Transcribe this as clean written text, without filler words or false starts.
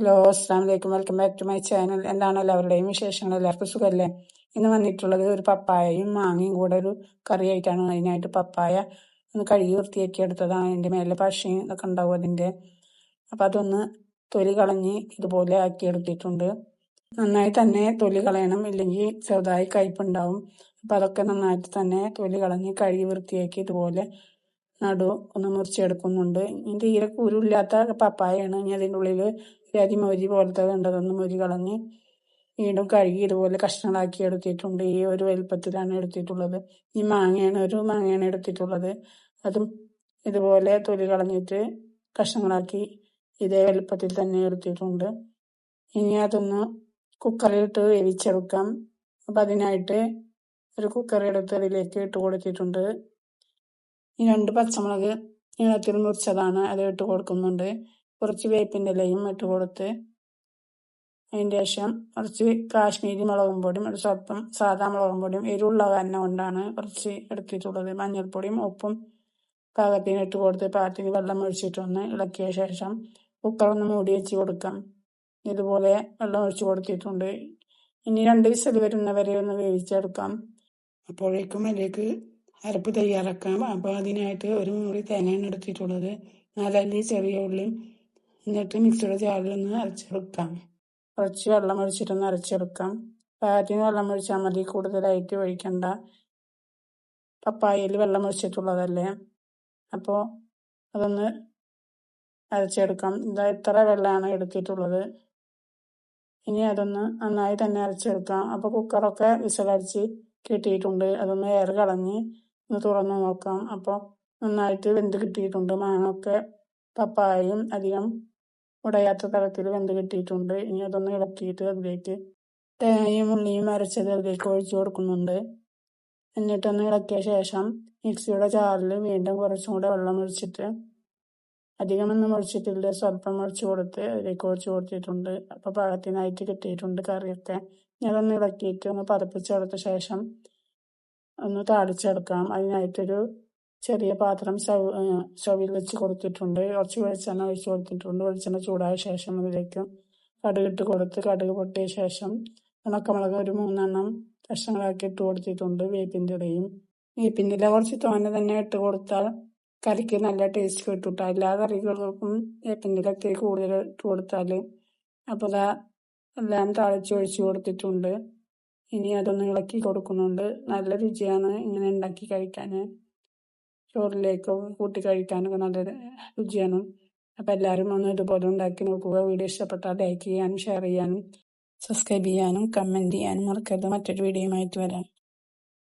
Hello, അസ്സാം വലൈക്കും. Welcome back to my channel. എന്താണ് എല്ലാവരുടെയും വിശേഷങ്ങൾ? എല്ലാവർക്കും സുഖമല്ലേ? ഇന്ന് വന്നിട്ടുള്ളത് ഒരു പപ്പായയും മാങ്ങയും കൂടെ ഒരു കറിയായിട്ടാണ്. അതിനായിട്ട് പപ്പായ ഒന്ന് കഴുകി വൃത്തിയാക്കി എടുത്തതാണ്. അതിൻ്റെ മേലെ പശയും ഇതൊക്കെ ഉണ്ടാവും അതിൻ്റെ. അപ്പം അതൊന്ന് തൊലി കളഞ്ഞ് ഇതുപോലെ ആക്കി എടുത്തിട്ടുണ്ട്. നന്നായി തന്നെ തൊലി കളയണം, ഇല്ലെങ്കിൽ ചെറുതായി കയ്പുണ്ടാവും. അപ്പം അതൊക്കെ നന്നായിട്ട് തന്നെ തൊലി കളഞ്ഞ് കഴുകി വൃത്തിയാക്കി ഇതുപോലെ ഒന്ന് മുറിച്ചെടുക്കുന്നുണ്ട്. ഇനി തീരെ കുരുമില്ലാത്ത പപ്പായയാണ്. ഇനി അതിൻ്റെ ഉള്ളിൽ മൊരി പോലത്തെ കണ്ടതൊന്ന് മുരി കളഞ്ഞ് വീണ്ടും കഴുകി ഇതുപോലെ കഷ്ണങ്ങളാക്കി എടുത്തിട്ടുണ്ട്. ഈ ഒരു വലുപ്പത്തിലാണ് എടുത്തിട്ടുള്ളത്. ഈ മാങ്ങയാണ് എടുത്തിട്ടുള്ളത്. അതും ഇതുപോലെ തൊലി കളഞ്ഞിട്ട് കഷ്ണങ്ങളാക്കി ഇതേ വലുപ്പത്തിൽ തന്നെ എടുത്തിട്ടുണ്ട്. ഇനി അതൊന്ന് കുക്കറിലിട്ട് വേവിച്ചെടുക്കാം. അപ്പം അതിനായിട്ട് ഒരു കുക്കർ എടുത്ത് അതിലേക്ക് ഇട്ട് കൊടുത്തിട്ടുണ്ട്. ഈ 2 പച്ചമുളക് നീളത്തിൽ മുറിച്ചതാണ്, അത് ഇട്ട് കൊടുക്കുന്നുണ്ട്. കുറച്ച് വേപ്പിൻ്റെ ഇലയും ഇട്ട് കൊടുത്ത് അതിൻ്റെ ശേഷം കുറച്ച് കാശ്മീരി മുളകും പൊടിയും ഒരു സ്വല്പം സാധാ മുളകും പൊടിയും എരിവുള്ള കാരണം കൊണ്ടാണ് കുറച്ച് എടുത്തിട്ടുള്ളത്. മഞ്ഞൾപ്പൊടിയും ഉപ്പും പാകത്തിന് ഇട്ട് കൊടുത്ത് പാകത്തിന് വെള്ളം ഒഴിച്ചിട്ടൊന്ന് ഇളക്കിയ ശേഷം കുക്കറൊന്ന് മൂടി വെച്ച് കൊടുക്കാം. ഇതുപോലെ വെള്ളം ഒഴിച്ച് കൊടുത്തിട്ടുണ്ട്. ഇനി 2 വിസിൽ വരുന്നവരെ ഒന്ന് വേവിച്ചെടുക്കാം. അപ്പോഴേക്കും അതിലേക്ക് അരപ്പ് തയ്യാറാക്കാം. അപ്പോൾ അതിനായിട്ട് ഒരു മുറി തേങ്ങയാണ് എടുത്തിട്ടുള്ളത്, 4 അല്ലി ചെറിയ ഉള്ളി. എന്നിട്ട് മിക്സിയുടെ ജാറിലൊന്ന് അരച്ചെടുക്കാം. കുറച്ച് വെള്ളം ഒഴിച്ചിട്ടൊന്ന് അരച്ചെടുക്കാം. പാകത്തിന് വെള്ളം ഒഴിച്ചാൽ മതി, കൂടുതലായിട്ട് ഒഴിക്കണ്ട. പപ്പായയിൽ വെള്ളം ഒഴിച്ചിട്ടുള്ളതല്ലേ, അപ്പോൾ അതൊന്ന് അരച്ചെടുക്കാം. ഇത്ര വെള്ളമാണ് എടുത്തിട്ടുള്ളത്. ഇനി അതൊന്ന് നന്നായി തന്നെ അരച്ചെടുക്കാം. അപ്പോൾ കുക്കറൊക്കെ വിസിലടിച്ച് കിട്ടിയിട്ടുണ്ട്. അതൊന്ന് എയർ കളഞ്ഞ് ഒന്ന് തുറന്ന് നോക്കാം. അപ്പോൾ നന്നായിട്ട് വെന്ത് കിട്ടിയിട്ടുണ്ട്. മാങ്ങൊക്കെ പപ്പായയും അധികം ഉടയാത്ത തരത്തിൽ വെന്ത് കിട്ടിയിട്ടുണ്ട്. ഇനി അതൊന്ന് ഇളക്കിയിട്ട് അതിലേക്ക് തേങ്ങയും ഉള്ളിയും അരച്ചത് അതിലേക്ക് ഒഴിച്ചു കൊടുക്കുന്നുണ്ട്. എന്നിട്ടൊന്ന് ഇളക്കിയ ശേഷം മിക്സിയുടെ ജാറിൽ വീണ്ടും കുറച്ചും കൂടെ വെള്ളം ഒഴിച്ചിട്ട്, അധികമൊന്നും ഒഴിച്ചിട്ടില്ല, സ്വല്പം ഒഴിച്ചു കൊടുത്ത് അതിലേക്ക് ഒഴിച്ചു കൊടുത്തിട്ടുണ്ട്. അപ്പോൾ പാകത്തിനായിട്ട് കിട്ടിയിട്ടുണ്ട് കറിയൊക്കെ. അതൊന്ന് ഇളക്കിയിട്ട് ഒന്ന് പതപ്പിച്ചെടുത്ത ശേഷം ഒന്ന് താളിച്ചെടുക്കാം. അതിനായിട്ടൊരു ചെറിയ പാത്രം സ്റ്റൗവിൽ വെച്ച് കൊടുത്തിട്ടുണ്ട്. കുറച്ച് വെളിച്ചെണ്ണ ഒഴിച്ച് കൊടുത്തിട്ടുണ്ട്. വെളിച്ചെണ്ണ ചൂടായ ശേഷം അതിലേക്ക് കടുകിട്ട് കൊടുത്ത് കടുക് പൊട്ടിയ ശേഷം ഉണക്കമുളക് ഒരു 3 എണ്ണം കഷ്ണങ്ങളാക്കി ഇട്ട് കൊടുത്തിട്ടുണ്ട്. വേപ്പിൻ്റെ ഇല കുറച്ച് തോനെ തന്നെ ഇട്ട് കൊടുത്താൽ കറിക്ക് നല്ല ടേസ്റ്റ് കിട്ടും. എല്ലാ കറികൾക്കും വേപ്പിൻ്റെ ഇല ഇത്തിരി കൂടുതൽ ഇട്ട് കൊടുത്താൽ. അപ്പോൾ എല്ലാം താളിച്ച് ഒഴിച്ച് കൊടുത്തിട്ടുണ്ട്. ഇനി അതൊന്ന് ഇളക്കി കൊടുക്കുന്നുണ്ട്. നല്ല രുചിയാണ് ഇങ്ങനെ ഉണ്ടാക്കി കഴിക്കാൻ. ചോറിലേക്ക് കൂട്ടി കഴിക്കാനൊക്കെ നല്ല രുചിയാണ്. അപ്പോൾ എല്ലാവരും ഒന്ന് ഇതുപോലെ ഉണ്ടാക്കി നോക്കുക. വീഡിയോ ഇഷ്ടപ്പെട്ടാൽ ലൈക്ക് ചെയ്യാനും ഷെയർ ചെയ്യാനും സബ്സ്ക്രൈബ് ചെയ്യാനും കമൻറ്റ് ചെയ്യാനും മറക്കരുത്. മറ്റൊരു വീഡിയോയുമായിട്ട് വരാം.